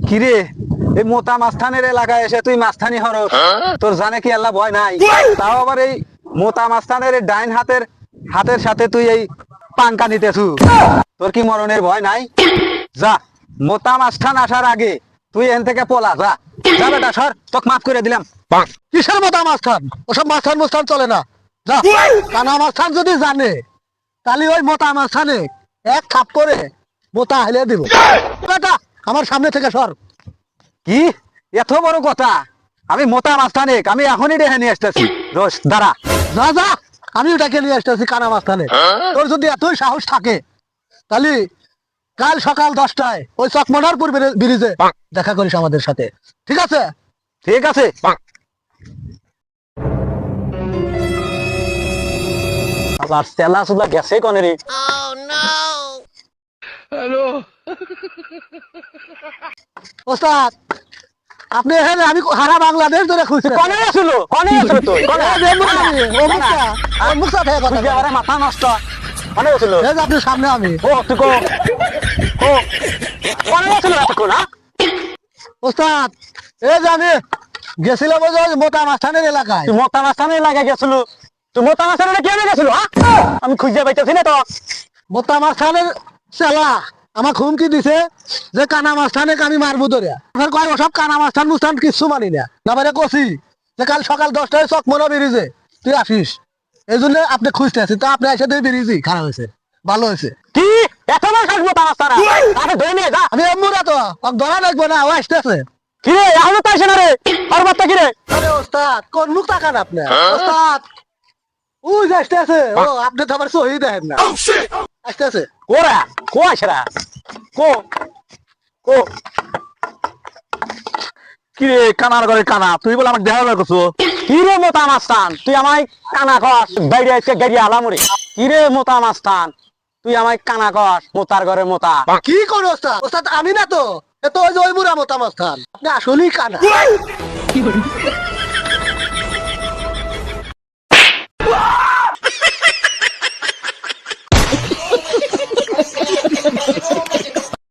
কিরে এই মোতা মাস্তানের এলাকায় এসে তুই মাস্তানি হর তোর জানে কি আল্লাহ ভয় নাই? তাও আবার এই মোতা মাস্তানের এই ডাইন হাতের হাতের সাথে তুই এই পাঙ্কা নিতেছু, তোর কি মরণের ভয় নাই? যা, মোতা মাস্তান আসার আগে তুই এখান থেকে পলা, যা যা বেটা সর, তোকে মাফ করে দিলাম। কিসের মোতা মাস্তান? ওসব মাস্তান মুস্তান চলে না। যা, কানা মাস্তান যদি জানে তাহলে ওই মোতা মাস্তানে এক থাপ করে মোতা হেলে দিব। বেটা আমার সামনে থেকে সর। কি এত বড় কথা? আমি মোতা মাস্তানে আমি এখনই ডেহে নিয়ে আসতেছি, রোজ দাঁড়া। যা যা, আমি ওটাকে নিয়ে আসতেছি কানা মাস্তানে। তোর যদি এতই সাহস থাকে তাহলে কাল সকাল 10টায় ওই চকমনারপুর ব্রিজে দেখা করিস আমাদের সাথে, ঠিক আছে? ঠিক আছে। আবার তেলা সুদা গেছে কনে রে? ওস্তাদ আপনি এখানে, আমি সারা বাংলাদেশ ধরে খুঁজছি। কনে আসলো তুই? কনে? তুই যে আরে মাথা নষ্ট। কনে আসলো? আপনার সামনে আমি। ও তুই কো কো কনে আসলো এতক্ষণ? না ওস্তাদ এই যে আমি গেছিলাম ওই যে মোতা মাস্তানের এলাকায়। তুই মোতা মাস্তানের লাগে গেছিল? তুই মোতা মাস্তানের কেন গেছিল? আমি খুঁজে পাইতেছি না তো। মোতা মাস্তানের চেলা আমার হুমকি দিছে যে কানা মাস্তানে আমি মারবো ধরে। আপনার কয় ওসব কানা মাস্তান মুস্তান কিচ্ছু মানি না। না মানে কছি যে কাল সকাল 10টায় চকমনা বেরিয়েছে, তুই আসিস। এই জন্য আপনি খুঁজতে আছি, তা আপনি এসে দিয়ে বেরিয়েছি, খারাপ হয়েছে, ভালো হয়েছে। কি এত বড় সাহস মোতা মাস্তানা? আরে ধরে নিয়ে যা। আমি এমরা তো ধরা লাগবো না, ও আসতেছে। কি রে এখনো তো আসে না রে? আর বার্তা কি রে? আরে ওস্তাদ কোন মুখ তাকান আপনি? ওস্তাদ ওই যে আসতেছে। ও আপনি তো আবার সহি দেখেন না। আসতেছে। কোরা কো আসরা কো কো। কি রে কানার ঘরে কানা, তুই বলে আমাকে দেখা করছো? কি রে মোতা মাস্তান, তুই আমায় কানা কস বাইরে এসে গাড়ি আলামরে? কি রে মোতা মাস্তান, তুই আমায় কানা কস মোতার ঘরে মোতা? কি করে ওস্তাদ? ওস্তাদ আমি না তো, এ তো ওই যে ওই বুড়া মোতা মাস্তান। আপনি আসলেই কানা।